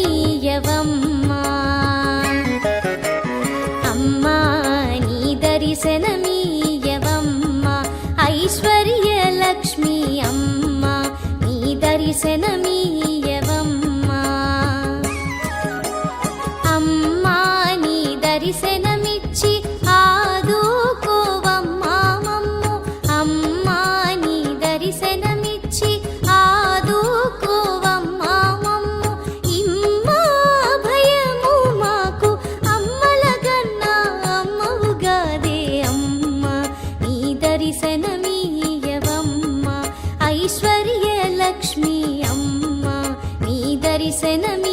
దర్శనమీయవమ్మా అమ్మా నీ దర్శనమీయవమ్మా ఐశ్వర్య లక్ష్మి అమ్మా నీ దర్శనమీయవమ్మా అమ్మా నీ దర్శనమిచ్చి ఆదుకోవమ్మా మమ్ము అమ్మా నీ దర్శనమిచ్చి ఆదుకోవమ్మా మమ్ము ఇమ్మా భయము మాకు అమ్మలగన్నా అమ్మవుగాదే అమ్మా నీ దర్శనమీయవమ్మా ఐశ్వర్య లక్ష్మి అమ్మా నీ దర్శనమి